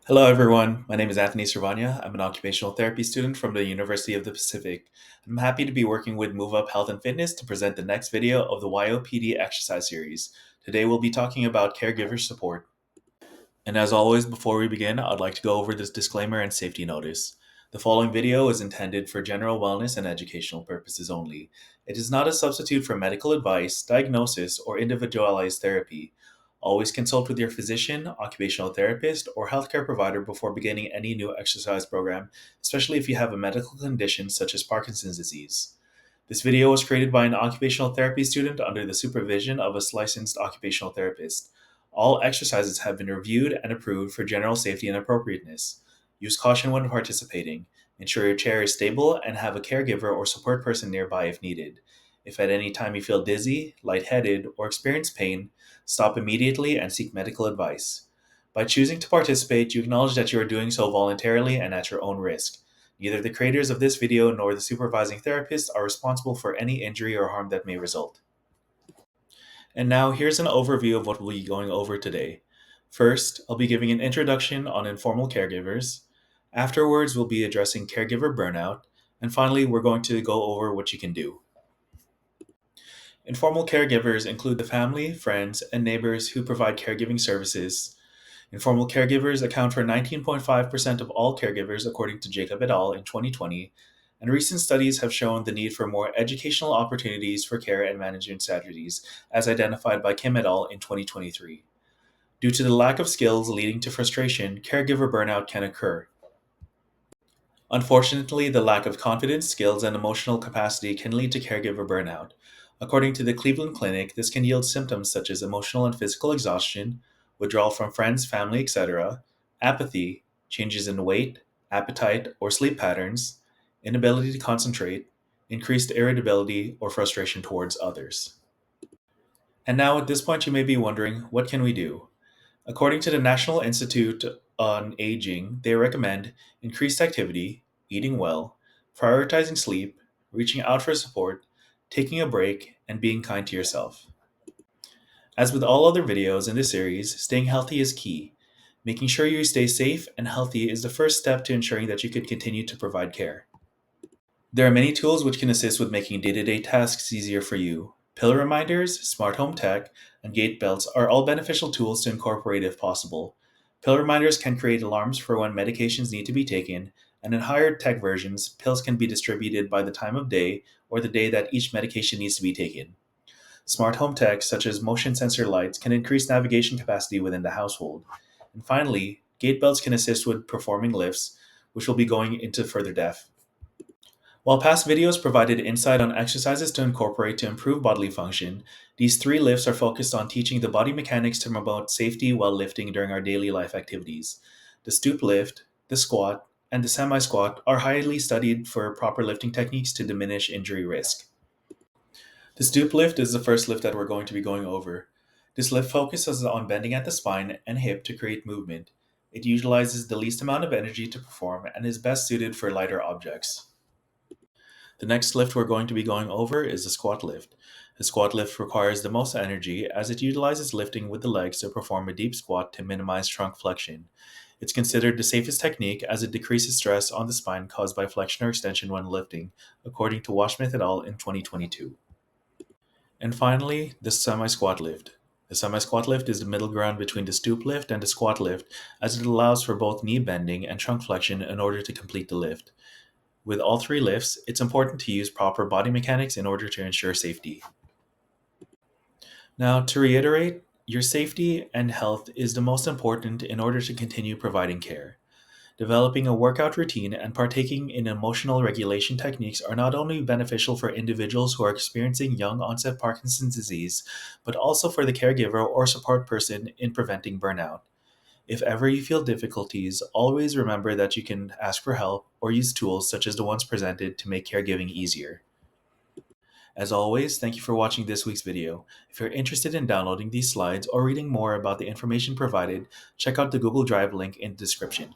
Hello, everyone. My name is Anthony Servania. I'm an occupational therapy student from the University of the Pacific. I'm happy to be working with Move Up Health and Fitness to present the next video of the YOPD exercise series. Today, we'll be talking about caregiver support. And as always, before we begin, I'd like to go over this disclaimer and safety notice. The following video is intended for general wellness and educational purposes only. It is not a substitute for medical advice, diagnosis, or individualized therapy. Always consult with your physician, occupational therapist, or healthcare provider before beginning any new exercise program, especially if you have a medical condition such as Parkinson's disease. This video was created by an occupational therapy student under the supervision of a licensed occupational therapist. All exercises have been reviewed and approved for general safety and appropriateness. Use caution when participating. Ensure your chair is stable and have a caregiver or support person nearby if needed. If at any time you feel dizzy, lightheaded, or experience pain, stop immediately and seek medical advice. By choosing to participate, you acknowledge that you are doing so voluntarily and at your own risk. Neither the creators of this video nor the supervising therapist are responsible for any injury or harm that may result. And now here's an overview of what we'll be going over today. First, I'll be giving an introduction on informal caregivers. Afterwards, we'll be addressing caregiver burnout. And finally, we're going to go over what you can do. Informal caregivers include the family, friends, and neighbors who provide caregiving services. Informal caregivers account for 19.5% of all caregivers, according to Jacob et al. In 2020, and recent studies have shown the need for more educational opportunities for care and management strategies, as identified by Kim et al. In 2023. Due to the lack of skills leading to frustration, caregiver burnout can occur. Unfortunately, the lack of confidence, skills, and emotional capacity can lead to caregiver burnout. According to the Cleveland Clinic, this can yield symptoms such as emotional and physical exhaustion, withdrawal from friends, family, etc., apathy, changes in weight, appetite, or sleep patterns, inability to concentrate, increased irritability, or frustration towards others. And now, at this point, you may be wondering, what can we do? According to the National Institute on Aging, they recommend increased activity, eating well, prioritizing sleep, reaching out for support, taking a break, and being kind to yourself. As with all other videos in this series, staying healthy is key. Making sure you stay safe and healthy is the first step to ensuring that you can continue to provide care. There are many tools which can assist with making day-to-day tasks easier for you. Pill reminders, smart home tech, and gait belts are all beneficial tools to incorporate if possible. Pill reminders can create alarms for when medications need to be taken, and in higher tech versions, pills can be distributed by the time of day or the day that each medication needs to be taken. Smart home tech, such as motion sensor lights, can increase navigation capacity within the household. And finally, gait belts can assist with performing lifts, which will be going into further depth. While past videos provided insight on exercises to incorporate to improve bodily function, these three lifts are focused on teaching the body mechanics to promote safety while lifting during our daily life activities. The stoop lift, the squat, and the semi squat are highly studied for proper lifting techniques to diminish injury risk. The stoop lift is the first lift that we're going to be going over. This lift focuses on bending at the spine and hip to create movement. It utilizes the least amount of energy to perform and is best suited for lighter objects. The next lift we're going to be going over is the squat lift. The squat lift requires the most energy as it utilizes lifting with the legs to perform a deep squat to minimize trunk flexion. It's considered the safest technique as it decreases stress on the spine caused by flexion or extension when lifting, according to Washmith et al. In 2022. And finally, the semi-squat lift. The semi-squat lift is the middle ground between the stoop lift and the squat lift as it allows for both knee bending and trunk flexion in order to complete the lift. With all three lifts, it's important to use proper body mechanics in order to ensure safety. Now, to reiterate, your safety and health is the most important in order to continue providing care. Developing a workout routine and partaking in emotional regulation techniques are not only beneficial for individuals who are experiencing young onset Parkinson's disease, but also for the caregiver or support person in preventing burnout. If ever you feel difficulties, always remember that you can ask for help or use tools such as the ones presented to make caregiving easier. As always, thank you for watching this week's video. If you're interested in downloading these slides or reading more about the information provided, check out the Google Drive link in the description.